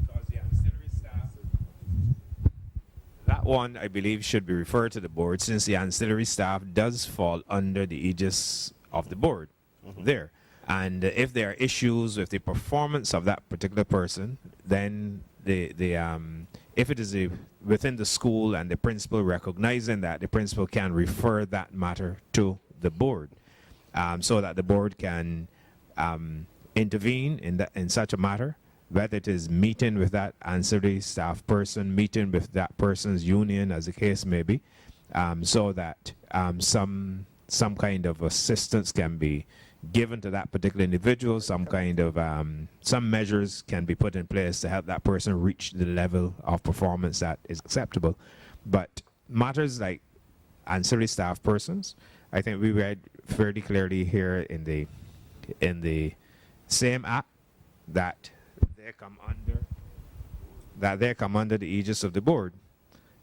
because the ancillary staff, that one I believe should be referred to the board, since the ancillary staff does fall under the aegis of the board there. And if there are issues with the performance of that particular person, then if it is within the school and the principal recognizing that, the principal can refer that matter to the board, so that the board can intervene in such a matter, whether it is meeting with that ancillary staff person, meeting with that person's union, as the case may be, so that some kind of assistance can be given to that particular individual, some kind of some measures can be put in place to help that person reach the level of performance that is acceptable. But matters like ancillary staff persons, I think we read fairly clearly here in the same act that they come under that they come under the aegis of the board.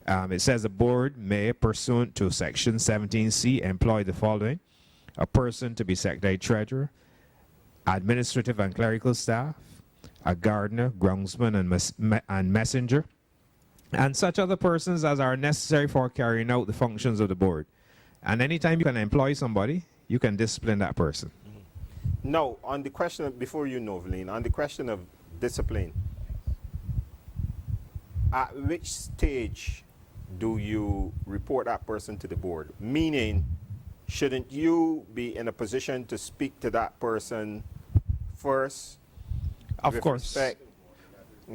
It says the board may, pursuant to Section 17C, employ the following: a person to be secretary treasurer, administrative and clerical staff, a gardener, groundsman, and messenger, and such other persons as are necessary for carrying out the functions of the board. And anytime you can employ somebody, you can discipline that person. Now, on the question of, before you, Noveline, on the question of discipline, at which stage do you report that person to the board? Meaning, shouldn't you be in a position to speak to that person first? Of course.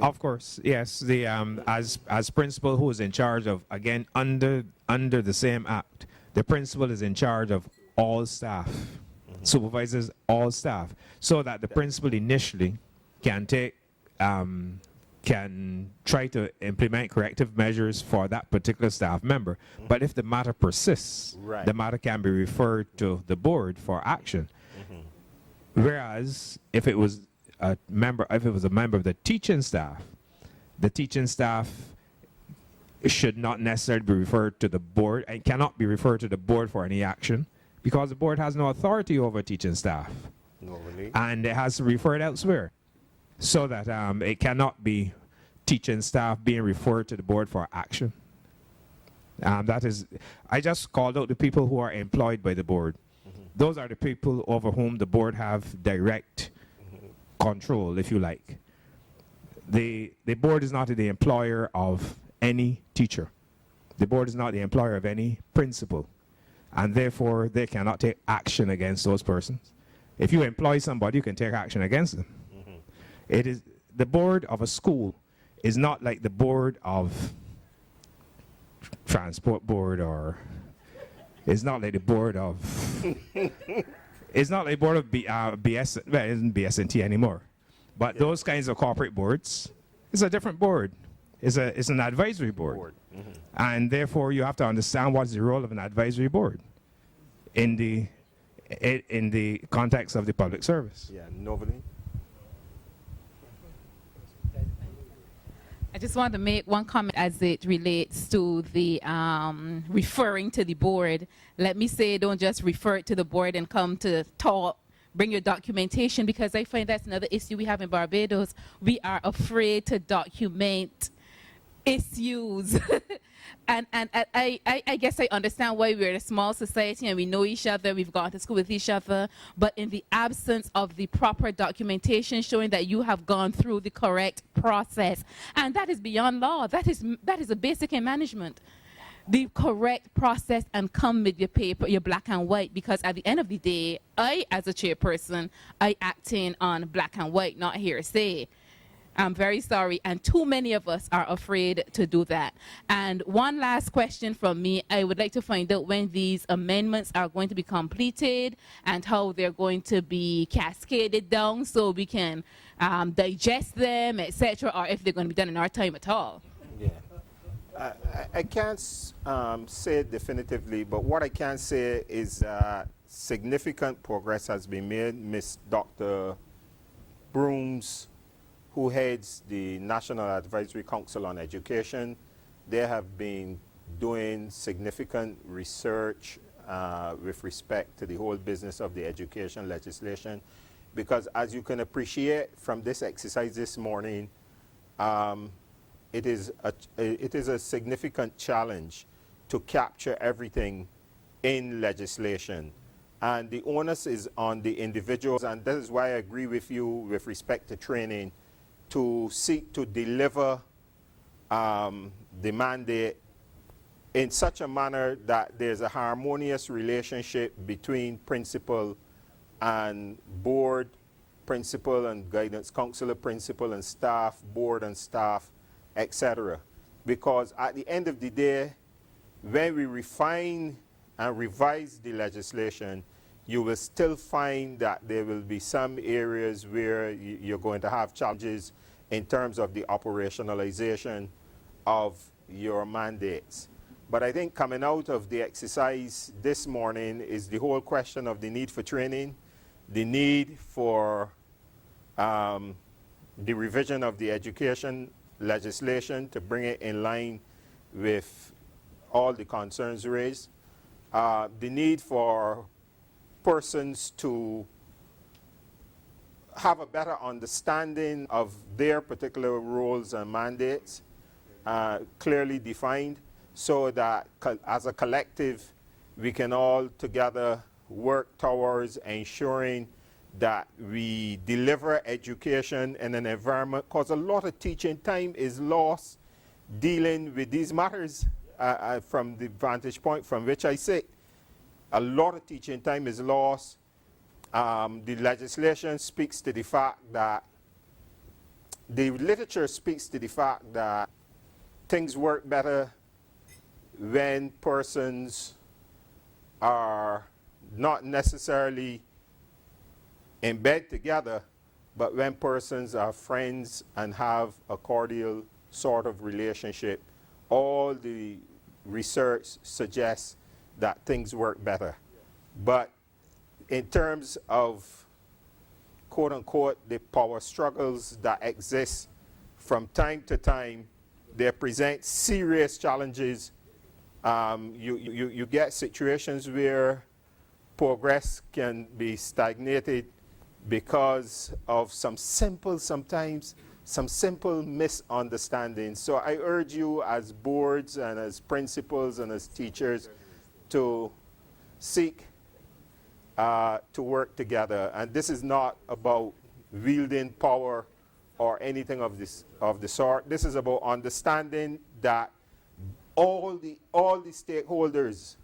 Of course, yes. The as principal who is in charge of, again, under the same act, the principal is in charge of all staff, supervises all staff, so that the principal initially can take can try to implement corrective measures for that particular staff member. But if the matter persists, the matter can be referred to the board for action. Whereas if it was a member of the teaching staff should not necessarily be referred to the board and cannot be referred to the board for any action, because the board has no authority over teaching staff. And it has to refer it elsewhere. So that it cannot be teaching staff being referred to the board for action. That is, I just called out the people who are employed by the board. Those are the people over whom the board have direct control, if you like. The board is not the employer of any teacher. The board is not the employer of any principal. And therefore, they cannot take action against those persons. If you employ somebody, you can take action against them. It is the board of a school is not like the board of transport board, or it's not like the board of it's not like board of BS. Well, it isn't BS&T anymore, but those kinds of corporate boards, it's a different board. It's an advisory board, and therefore you have to understand what's the role of an advisory board in the context of the public service. Yeah, Noveline. I just want to make one comment as it relates to the referring to the board. Let me say, don't just refer it to the board and come to talk, bring your documentation, because I find that's another issue we have in Barbados. We are afraid to document issues. and I guess I understand why we're a small society and we know each other, we've gone to school with each other, but in the absence of the proper documentation showing that you have gone through the correct process, and that is beyond law, that is a basic in management, the correct process, and come with your paper, your black and white, because at the end of the day, I, as a chairperson, I acting on black and white, not hearsay. I'm very sorry, and too many of us are afraid to do that. And one last question from me. I would like to find out when these amendments are going to be completed and how they're going to be cascaded down so we can digest them, etc., or if they're going to be done in our time at all. Yeah. I can't say definitively, but what I can say is significant progress has been made. Miss Dr. Brooms, who heads the National Advisory Council on Education, they have been doing significant research with respect to the whole business of the education legislation, because as you can appreciate from this exercise this morning, it is a significant challenge to capture everything in legislation. And the onus is on the individuals, and that is why I agree with you with respect to training, to seek to deliver the mandate in such a manner that there's a harmonious relationship between principal and board, principal and guidance counselor, principal and staff, board and staff, etc. Because at the end of the day, when we refine and revise the legislation, you will still find that there will be some areas where you're going to have challenges in terms of the operationalization of your mandates. But I think coming out of the exercise this morning is the whole question of the need for training, the need for the revision of the education legislation to bring it in line with all the concerns raised. The need for persons to have a better understanding of their particular roles and mandates, clearly defined, so that as a collective we can all together work towards ensuring that we deliver education in an environment, because a lot of teaching time is lost dealing with these matters from the vantage point from which I sit. A lot of teaching time is lost. The legislation speaks to the fact that, the literature speaks to the fact that things work better when persons are not necessarily in bed together, but when persons are friends and have a cordial sort of relationship. All the research suggests that things work better. But in terms of, quote unquote, the power struggles that exist from time to time, they present serious challenges. You get situations where progress can be stagnated because of sometimes some simple misunderstandings. So I urge you as boards and as principals and as teachers to seek to work together. And this is not about wielding power or anything of the sort. This is about understanding that all the stakeholders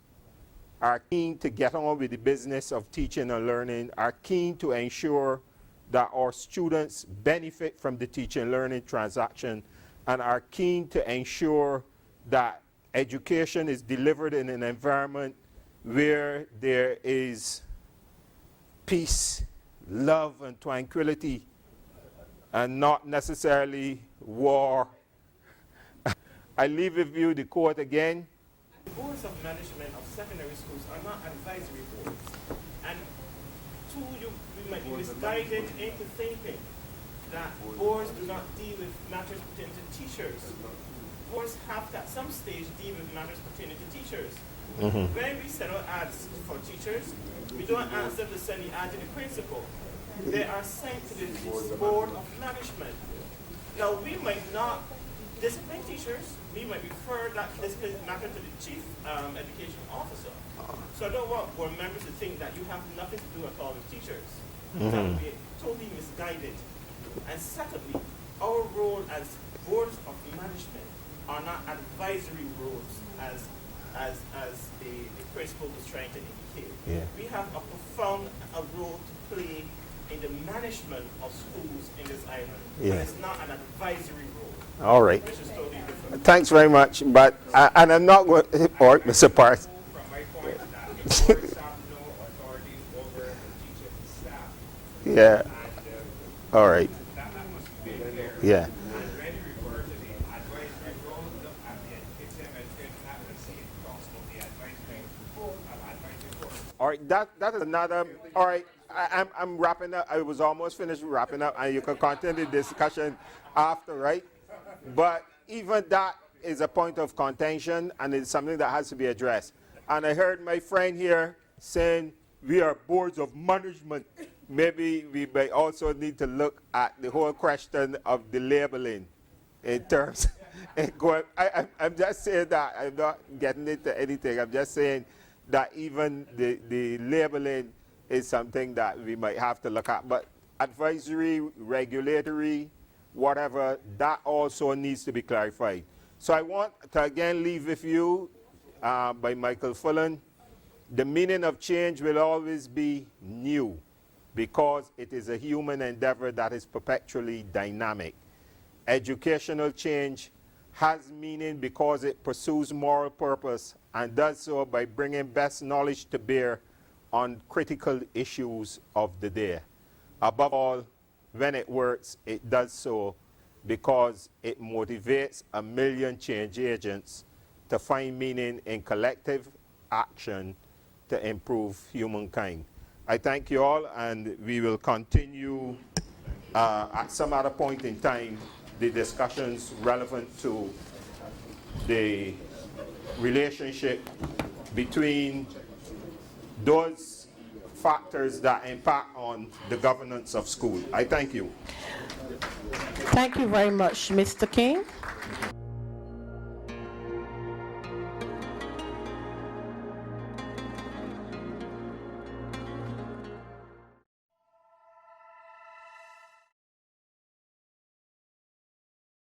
are keen to get on with the business of teaching and learning, are keen to ensure that our students benefit from the teaching and learning transaction, and are keen to ensure that education is delivered in an environment where there is peace, love, and tranquility, and not necessarily war. I leave with you the quote again. The boards of management of secondary schools are not advisory boards. And two, we might be misguided into thinking that boards do not deal with matters pertaining to teachers. Boards have to, at some stage, deal with matters pertaining to teachers. When we send out ads for teachers, we don't ask them to send the ad to the principal. They are sent to the board of management. Now, we might not discipline teachers. We might refer that discipline matter to the chief education officer. So I don't want board members to think that you have nothing to do at all with teachers. That would be totally misguided. And secondly, our role as boards of management are not advisory roles as the principal was trying to indicate. Yeah. We have a profound role to play in the management of schools in this island. Yeah. And it's not an advisory role. All right. Which is totally different. Thanks very much. But and I'm not going to report, Mr. Parks. From my point, that the boards have no authority over the teachers and staff. Yeah. And, all right. that must be very clear. Yeah. And when you refer to the advisory role, look at the education advocacy across of the advisory board. All right. That is another. All right. I'm wrapping up. I was almost finished wrapping up, and you can continue the discussion after, right? But even that is a point of contention, and it's something that has to be addressed. And I heard my friend here saying we are boards of management. Maybe we may also need to look at the whole question of the labeling in terms. I'm just saying that. I'm not getting into anything. I'm just saying that even the labeling is something that we might have to look at. But advisory, regulatory, whatever, that also needs to be clarified. So I want to again leave with you by Michael Fullen. The meaning of change will always be new because it is a human endeavor that is perpetually dynamic. Educational change has meaning because it pursues moral purpose and does so by bringing best knowledge to bear on critical issues of the day. Above all, when it works, it does so because it motivates a million change agents to find meaning in collective action to improve humankind. I thank you all, and we will continue at some other point in time the discussions relevant to the relationship between those factors that impact on the governance of school. I thank you. Thank you very much, Mr. King.